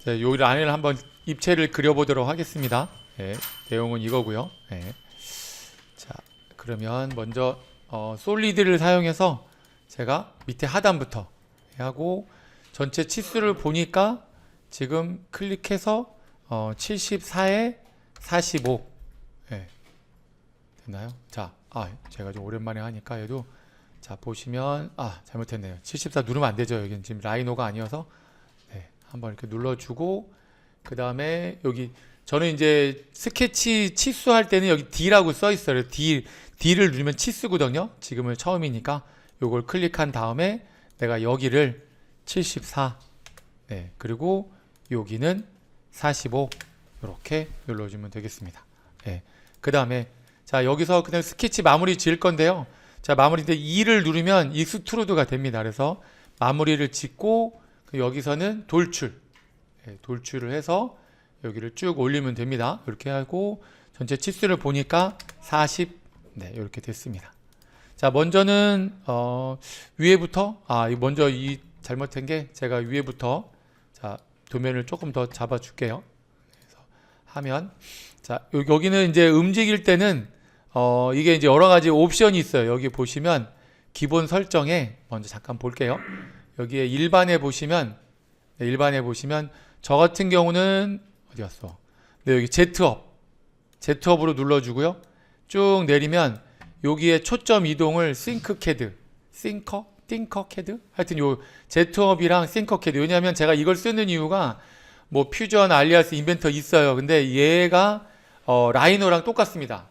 자, 요 라인을 한번 입체를 그려보도록 하겠습니다. 네, 내용은 이거고요. 네. 자, 그러면 먼저 솔리드를 사용해서 제가 밑에 하단부터 하고 전체 치수를 보니까 지금 클릭해서 74에 45 됐나요? 자, 제가 좀 오랜만에 하니까 얘도 자 보시면 잘못했네요. 74 누르면 안 되죠. 여기는 지금 라이노가 아니어서 한번 이렇게 눌러주고 그 다음에 여기 저는 이제 스케치 치수할 때는 여기 D라고 써 있어요. D를 누르면 치수거든요. 지금은 처음이니까 요걸 클릭한 다음에 내가 여기를 74 그리고 여기는 45 이렇게 눌러주면 되겠습니다. 그 다음에 자 여기서 그냥 스케치 마무리 지을 건데요. 자 마무리인데 2를 누르면 익스트루드가 됩니다. 그래서 마무리를 짓고 여기서는 돌출을 해서 여기를 쭉 올리면 됩니다. 이렇게 하고 전체 치수를 보니까 40 이렇게 됐습니다. 자 먼저는 위에부터 먼저 이 잘못한 게 제가 위에부터 자 도면을 조금 더 잡아 줄게요. 그래서 하면 자 여기는 이제 움직일 때는 이게 이제 여러 가지 옵션이 있어요. 여기 보시면 기본 설정에 먼저 잠깐 볼게요. 여기에 일반에 보시면 저 같은 경우는 어디 갔어? 여기 Z업으로 눌러주고요. 쭉 내리면 여기에 초점 이동을 띵커캐드 하여튼 요 Z업이랑 띵커캐드 왜냐하면 제가 이걸 쓰는 이유가 뭐 퓨전, 알리아스, 인벤터 있어요. 근데 얘가 라이노랑 똑같습니다.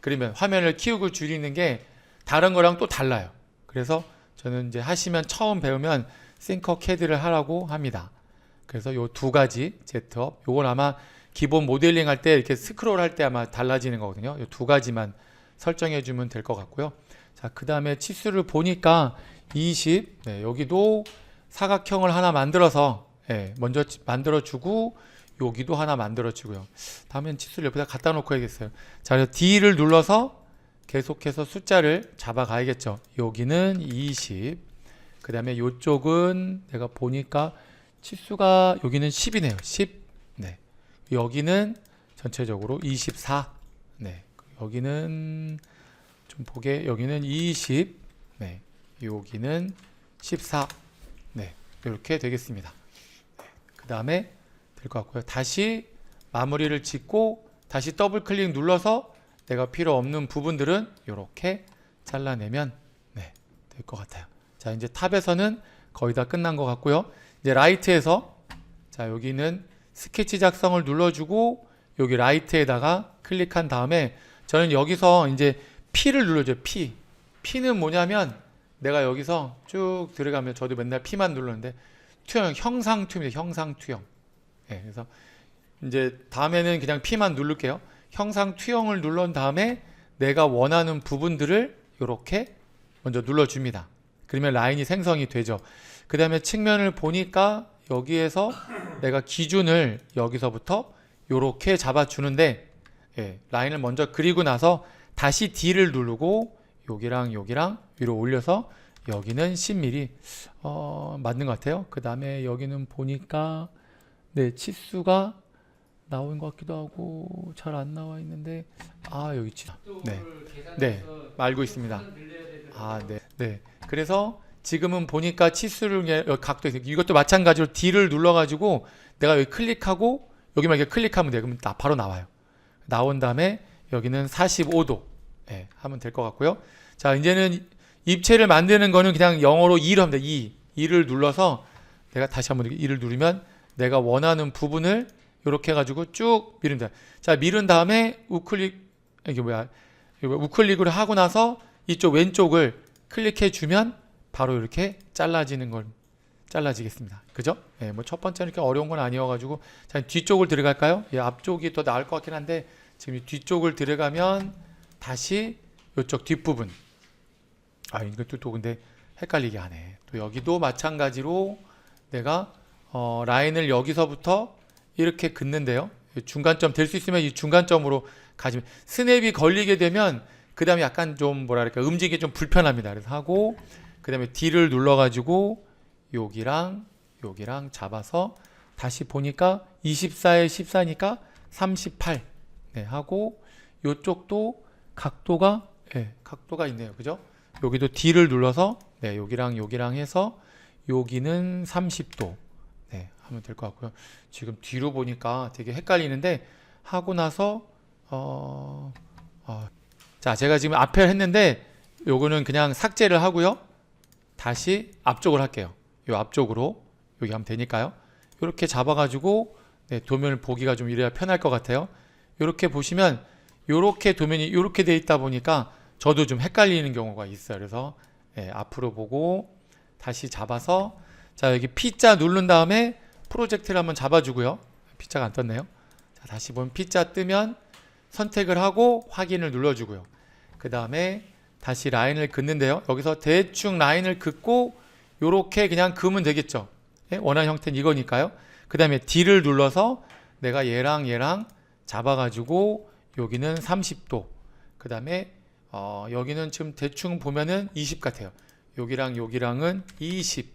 그러면 화면을 키우고 줄이는 게 다른 거랑 또 달라요. 그래서 저는 이제 처음 배우면 띵커캐드를 하라고 합니다. 그래서 요 두 가지 Z업 요건 아마 기본 모델링 할 때 이렇게 스크롤 할 때 아마 달라지는 거거든요. 요 두 가지만 설정해 주면 될 것 같고요. 자, 그 다음에 치수를 보니까 20 여기도 사각형을 하나 만들어서 먼저 만들어 주고 여기도 하나 만들어 주고요. 다음엔 치수를 옆에다 갖다 놓고 해야겠어요. 자, 그래서 D를 눌러서 계속해서 숫자를 잡아 가야겠죠. 여기는 20 그 다음에 이쪽은 내가 보니까 치수가 여기는 10이네요. 10 여기는 전체적으로 24 여기는 좀 보게 여기는 20 여기는 14 이렇게 되겠습니다. 그 다음에 될 것 같고요. 다시 마무리를 짓고 다시 더블 클릭 눌러서 내가 필요 없는 부분들은 이렇게 잘라내면 될 것 같아요. 자 이제 탑에서는 거의 다 끝난 것 같고요. 이제 라이트에서 자 여기는 스케치 작성을 눌러주고 여기 라이트에다가 클릭한 다음에 저는 여기서 이제 P를 눌러줘요. P는 뭐냐면 내가 여기서 쭉 들어가면 저도 맨날 P만 눌렀는데 형상투입니다. 형상투형. 그래서 이제 다음에는 그냥 P만 누를게요. 형상투형을 눌른 다음에 내가 원하는 부분들을 이렇게 먼저 눌러줍니다. 그러면 라인이 생성이 되죠. 그 다음에 측면을 보니까 여기에서 내가 기준을 여기서부터 이렇게 잡아주는데 라인을 먼저 그리고 나서 다시 D를 누르고 여기랑 위로 올려서 여기는 10mm 맞는 것 같아요. 그 다음에 여기는 보니까 치수가 나온 것 같기도 하고 잘 안 나와 있는데 여기 있지. 알고 있습니다. 그래서 지금은 보니까 치수를 각도 이것도 마찬가지로 D를 눌러가지고 내가 여기 클릭하고 여기만 이렇게 클릭하면 돼요. 그러면 바로 나와요. 나온 다음에 여기는 45도 하면 될 것 같고요. 자 이제는 입체를 만드는 거는 그냥 영어로 2를 합니다. 2를 눌러서 내가 다시 한번 2를 누르면 내가 원하는 부분을 이렇게 해가지고 쭉 밀은다. 자 밀은 다음에 우클릭을 하고 나서 이쪽 왼쪽을 클릭해 주면 바로 이렇게 잘라지겠습니다. 그죠? 뭐 첫 번째는 이렇게 어려운 건 아니어가지고 자 뒤쪽을 들어갈까요? 앞쪽이 더 나을 것 같긴 한데 지금 뒤쪽을 들어가면 다시 이쪽 뒷부분 이것도 또 근데 헷갈리게 하네. 또 여기도 마찬가지로 내가 라인을 여기서부터 이렇게 긋는데요. 중간점 될 수 있으면 이 중간점으로 가지면 스냅이 걸리게 되면 그 다음에 약간 좀 뭐랄까 움직이기 좀 불편합니다. 그래서 하고 그 다음에 D를 눌러가지고 여기랑 잡아서 다시 보니까 24에 14니까 38. 네, 하고 요쪽도 각도가 각도가 있네요. 그죠? 여기도 D를 눌러서 네, 여기랑 해서 여기는 30도. 네, 하면 될 것 같고요. 지금 뒤로 보니까 되게 헷갈리는데 하고 나서 자, 제가 지금 앞에 했는데 요거는 그냥 삭제를 하고요. 다시 앞쪽으로 할게요. 요 앞쪽으로 여기 하면 되니까요. 이렇게 잡아가지고 네, 도면을 보기가 좀 이래야 편할 것 같아요. 이렇게 보시면 이렇게 도면이 이렇게 돼 있다 보니까 저도 좀 헷갈리는 경우가 있어요. 그래서 네, 앞으로 보고 다시 잡아서 자, 여기 P자 누른 다음에 프로젝트를 한번 잡아주고요. P자가 안 떴네요. 자, 다시 보면 P자 뜨면 선택을 하고 확인을 눌러주고요. 그 다음에 다시 라인을 긋는데요. 여기서 대충 라인을 긋고 요렇게 그냥 그으면 되겠죠. 예? 원하는 형태는 이거니까요. 그 다음에 D를 눌러서 내가 얘랑 잡아가지고 여기는 30도. 그 다음에 여기는 지금 대충 보면은 20 같아요. 여기랑은 20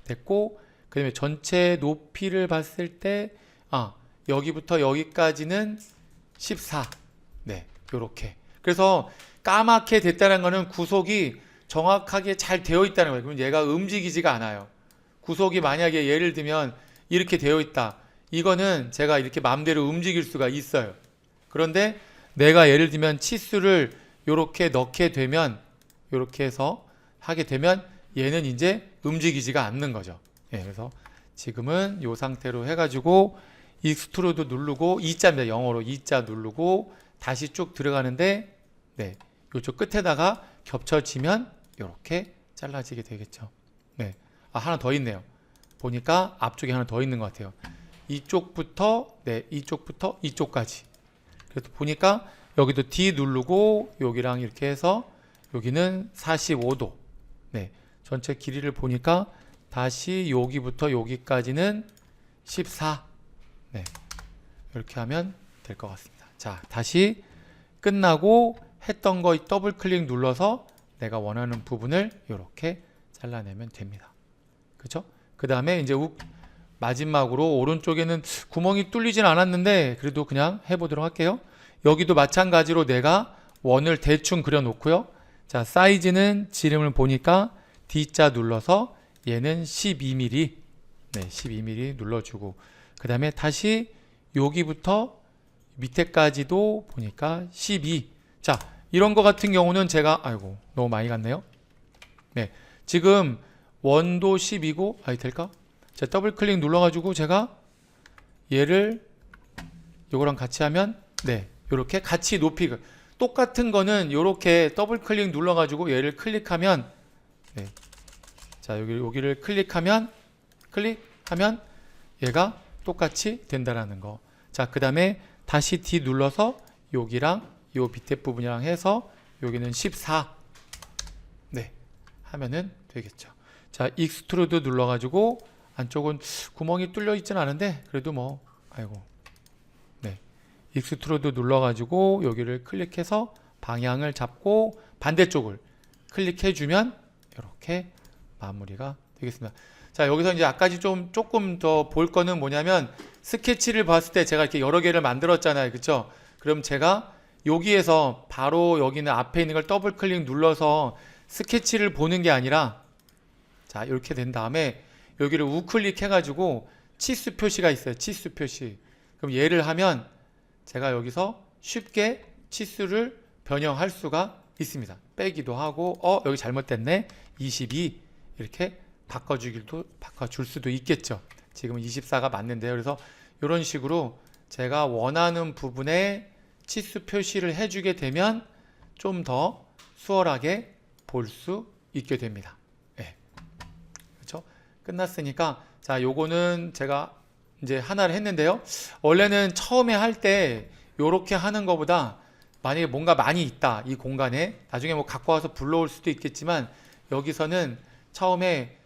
됐고, 그 다음에 전체 높이를 봤을 때 여기부터 여기까지는 14. 네, 요렇게. 그래서 까맣게 됐다는 거는 구속이 정확하게 잘 되어 있다는 거예요. 그럼 얘가 움직이지가 않아요. 구속이 만약에 예를 들면 이렇게 되어 있다. 이거는 제가 이렇게 마음대로 움직일 수가 있어요. 그런데 내가 예를 들면 치수를 이렇게 넣게 되면, 이렇게 해서 하게 되면 얘는 이제 움직이지가 않는 거죠. 예, 그래서 지금은 이 상태로 해가지고 익스트루드 누르고 E자입니다. 영어로 E자 누르고 다시 쭉 들어가는데 네, 이쪽 끝에다가 겹쳐지면 이렇게 잘라지게 되겠죠. 네, 하나 더 있네요. 보니까 앞쪽에 하나 더 있는 것 같아요. 이쪽부터 이쪽까지. 그래서 보니까 여기도 D 누르고 여기랑 이렇게 해서 여기는 45도. 네, 전체 길이를 보니까 다시 여기부터 여기까지는 14. 네, 이렇게 하면 될 것 같습니다. 자, 다시 끝나고 했던 거 더블 클릭 눌러서 내가 원하는 부분을 이렇게 잘라내면 됩니다. 그죠? 그 다음에 이제 마지막으로 오른쪽에는 구멍이 뚫리진 않았는데 그래도 그냥 해보도록 할게요. 여기도 마찬가지로 내가 원을 대충 그려 놓고요. 자, 사이즈는 지름을 보니까 D자 눌러서 얘는 12mm. 네, 12mm 눌러주고 그 다음에 다시 여기부터 밑에까지도 보니까 12. 자, 이런 거 같은 경우는 제가 너무 많이 갔네요. 네, 지금 원도 10이고 될까? 자, 더블 클릭 눌러가지고 제가 얘를 요거랑 같이 하면 네, 요렇게 같이 높이가 똑같은 거는 요렇게 더블 클릭 눌러가지고 얘를 클릭하면 네, 자, 여기를 클릭하면 얘가 똑같이 된다라는 거. 자, 그 다음에 다시 D 눌러서 여기랑 요 밑에 부분이랑 해서 여기는 14. 네, 하면은 되겠죠. 자, 익스트루드 눌러가지고 안쪽은 구멍이 뚫려 있진 않은데 그래도 뭐 네, 익스트루드 눌러가지고 여기를 클릭해서 방향을 잡고 반대쪽을 클릭해주면 이렇게 마무리가 되겠습니다. 자, 여기서 이제 아까지 조금 더 볼 거는 뭐냐면 스케치를 봤을 때 제가 이렇게 여러 개를 만들었잖아요. 그쵸? 그럼 제가 여기에서 바로 여기는 앞에 있는 걸 더블 클릭 눌러서 스케치를 보는 게 아니라 자, 이렇게 된 다음에 여기를 우클릭 해가지고 치수 표시가 있어요. 치수 표시. 그럼 얘를 하면 제가 여기서 쉽게 치수를 변형할 수가 있습니다. 빼기도 하고 여기 잘못됐네. 22 이렇게 바꿔줄 수도 있겠죠. 지금은 24가 맞는데요. 그래서 이런 식으로 제가 원하는 부분에 치수 표시를 해주게 되면 좀 더 수월하게 볼 수 있게 됩니다. 네. 그렇죠? 끝났으니까 자, 요거는 제가 이제 하나를 했는데요. 원래는 처음에 할 때 요렇게 하는 것보다 만약에 뭔가 많이 있다 이 공간에 나중에 뭐 갖고 와서 불러올 수도 있겠지만 여기서는 처음에